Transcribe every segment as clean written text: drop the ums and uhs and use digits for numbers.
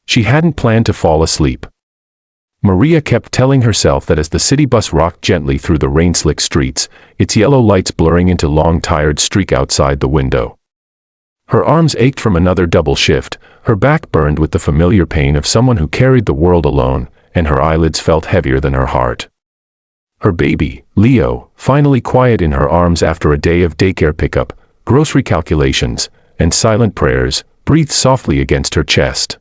She hadn't planned to fall asleep. Maria kept telling herself that as the city bus rocked gently through the rain-slick streets, its yellow lights blurring into long tired streak outside the window. Her arms ached from another double shift, her back burned with the familiar pain of someone who carried the world alone, and her eyelids felt heavier than her heart. Her baby, Leo, finally quiet in her arms after a day of daycare pickup, grocery calculations, and silent prayers, breathed softly against her chest.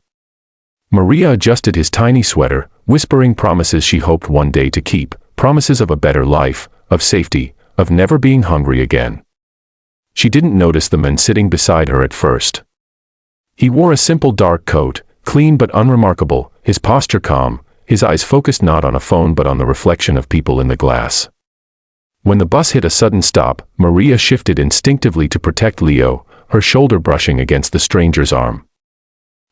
Maria adjusted his tiny sweater, whispering promises she hoped one day to keep, promises of a better life, of safety, of never being hungry again. She didn't notice the man sitting beside her at first. He wore a simple dark coat, clean but unremarkable, his posture calm, his eyes focused not on a phone but on the reflection of people in the glass. When the bus hit a sudden stop, Maria shifted instinctively to protect Leo, her shoulder brushing against the stranger's arm.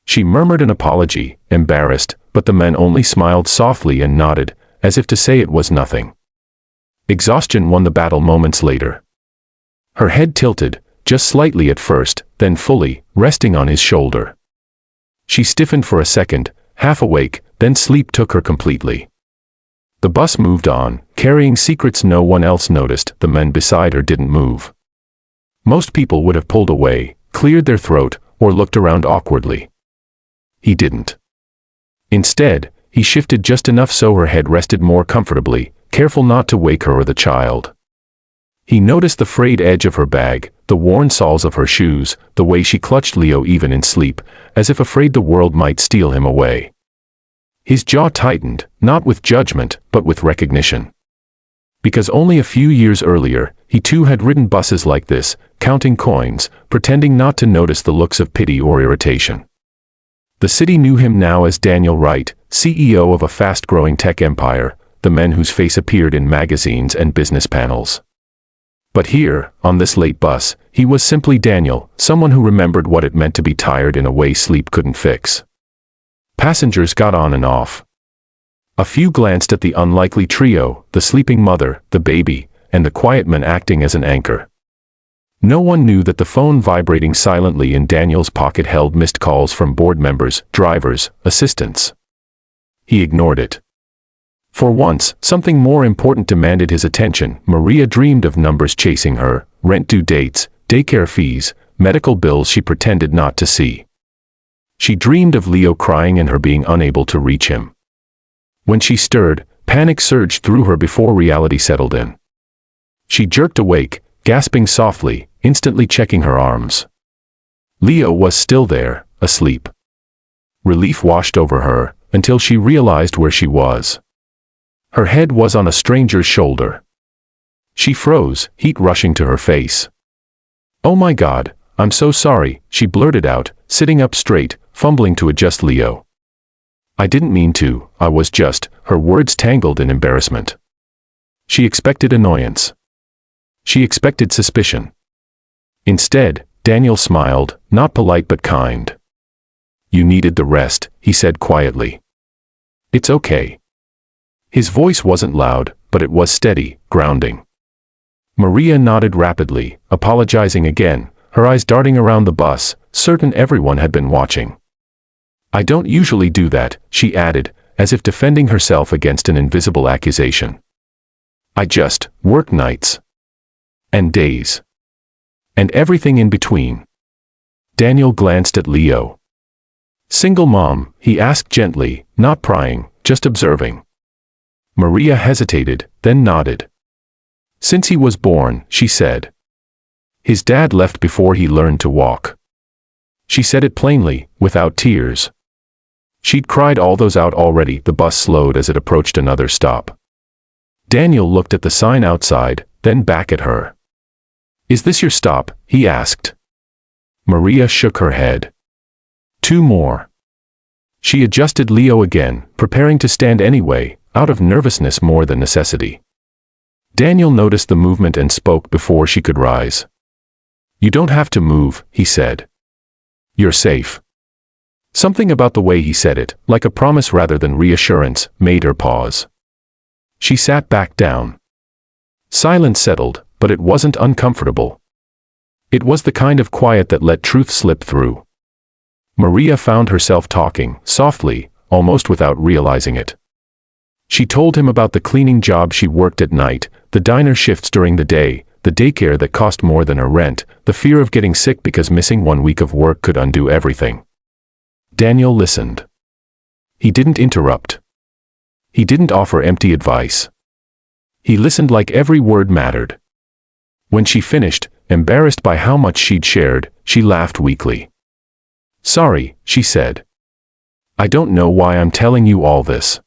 She murmured an apology, embarrassed, but the man only smiled softly and nodded, as if to say it was nothing. Exhaustion won the battle moments later. Her head tilted, just slightly at first, then fully, resting on his shoulder. She stiffened for a second, half awake, then sleep took her completely. The bus moved on, carrying secrets no one else noticed. The men beside her didn't move. Most people would have pulled away, cleared their throat, or looked around awkwardly. He didn't. Instead, he shifted just enough so her head rested more comfortably, careful not to wake her or the child. He noticed the frayed edge of her bag, the worn soles of her shoes, the way she clutched Leo even in sleep, as if afraid the world might steal him away. His jaw tightened, not with judgment, but with recognition. Because only a few years earlier, he too had ridden buses like this, counting coins, pretending not to notice the looks of pity or irritation. The city knew him now as Daniel Wright, CEO of a fast-growing tech empire, the man whose face appeared in magazines and business panels. But here, on this late bus, he was simply Daniel, someone who remembered what it meant to be tired in a way sleep couldn't fix. Passengers got on and off. A few glanced at the unlikely trio, the sleeping mother, the baby, and the quiet man acting as an anchor. No one knew that the phone vibrating silently in Daniel's pocket held missed calls from board members, drivers, assistants. He ignored it. For once, something more important demanded his attention. Maria dreamed of numbers chasing her, rent due dates, daycare fees, medical bills she pretended not to see. She dreamed of Leo crying and her being unable to reach him. When she stirred, panic surged through her before reality settled in. She jerked awake, gasping softly, instantly checking her arms. Leo was still there, asleep. Relief washed over her, until she realized where she was. Her head was on a stranger's shoulder. She froze, heat rushing to her face. "Oh my God, I'm so sorry," she blurted out, sitting up straight, fumbling to adjust Leo. "I didn't mean to, I was just," her words tangled in embarrassment. She expected annoyance. She expected suspicion. Instead, Daniel smiled, not polite but kind. "You needed the rest," he said quietly. "It's okay." His voice wasn't loud, but it was steady, grounding. Maria nodded rapidly, apologizing again, her eyes darting around the bus, certain everyone had been watching. "I don't usually do that," she added, as if defending herself against an invisible accusation. "I just work nights. And days. And everything in between." Daniel glanced at Leo. "Single mom?" he asked gently, not prying, just observing. Maria hesitated, then nodded. "Since he was born," she said. "His dad left before he learned to walk." She said it plainly, without tears. She'd cried all those out already. The bus slowed as it approached another stop. Daniel looked at the sign outside, then back at her. "Is this your stop?" he asked. Maria shook her head. "Two more." She adjusted Leo again, preparing to stand anyway, out of nervousness more than necessity. Daniel noticed the movement and spoke before she could rise. "You don't have to move," he said. "You're safe." Something about the way he said it, like a promise rather than reassurance, made her pause. She sat back down. Silence settled, but it wasn't uncomfortable. It was the kind of quiet that let truth slip through. Maria found herself talking, softly, almost without realizing it. She told him about the cleaning job she worked at night, the diner shifts during the day, the daycare that cost more than her rent, the fear of getting sick because missing 1 week of work could undo everything. Daniel listened. He didn't interrupt. He didn't offer empty advice. He listened like every word mattered. When she finished, embarrassed by how much she'd shared, she laughed weakly. "Sorry," she said. "I don't know why I'm telling you all this."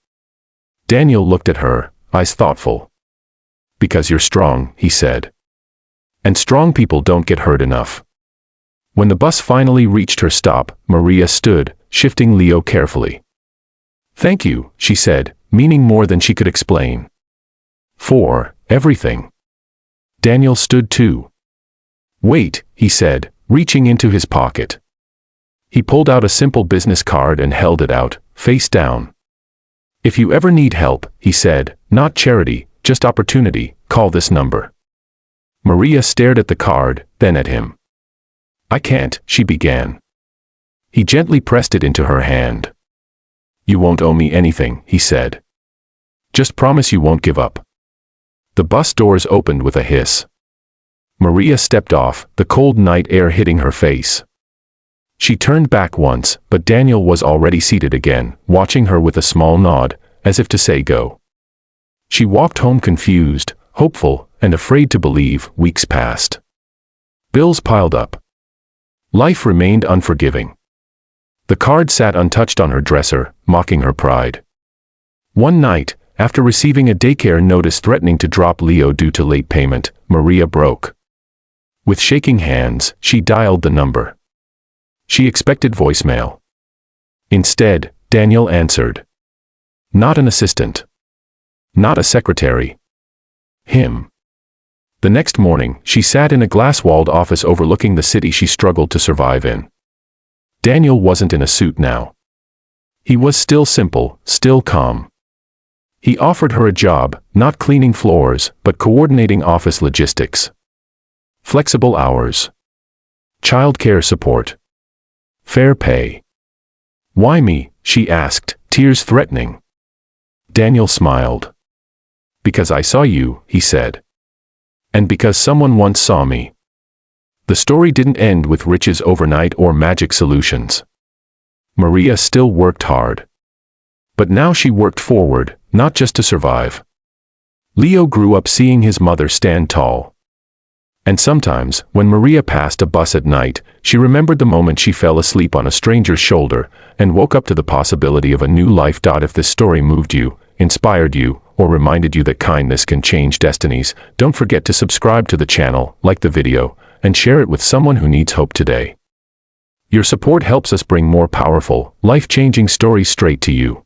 Daniel looked at her, eyes thoughtful. "Because you're strong," he said. "And strong people don't get hurt enough." When the bus finally reached her stop, Maria stood, shifting Leo carefully. "Thank you," she said, meaning more than she could explain. "For everything." Daniel stood too. "Wait," he said, reaching into his pocket. He pulled out a simple business card and held it out, face down. "If you ever need help," he said, "not charity, just opportunity, call this number." Maria stared at the card, then at him. "I can't," she began. He gently pressed it into her hand. "You won't owe me anything," he said. "Just promise you won't give up." The bus doors opened with a hiss. Maria stepped off, the cold night air hitting her face. She turned back once, but Daniel was already seated again, watching her with a small nod, as if to say go. She walked home confused, hopeful, and afraid to believe. Weeks passed. Bills piled up. Life remained unforgiving. The card sat untouched on her dresser, mocking her pride. One night, after receiving a daycare notice threatening to drop Leo due to late payment, Maria broke. With shaking hands, she dialed the number. She expected voicemail. Instead, Daniel answered. Not an assistant. Not a secretary. Him. The next morning, she sat in a glass-walled office overlooking the city she struggled to survive in. Daniel wasn't in a suit now. He was still simple, still calm. He offered her a job, not cleaning floors, but coordinating office logistics. Flexible hours. Childcare support. Fair pay. Why me? She asked, tears threatening. Daniel smiled. Because I saw you, he said. And because someone once saw me. The story didn't end with riches overnight or magic solutions. Maria still worked hard. But now she worked forward, not just to survive. Leo grew up seeing his mother stand tall. And sometimes, when Maria passed a bus at night, she remembered the moment she fell asleep on a stranger's shoulder and woke up to the possibility of a new life. If this story moved you, inspired you, or reminded you that kindness can change destinies, don't forget to subscribe to the channel, like the video, and share it with someone who needs hope today. Your support helps us bring more powerful, life-changing stories straight to you.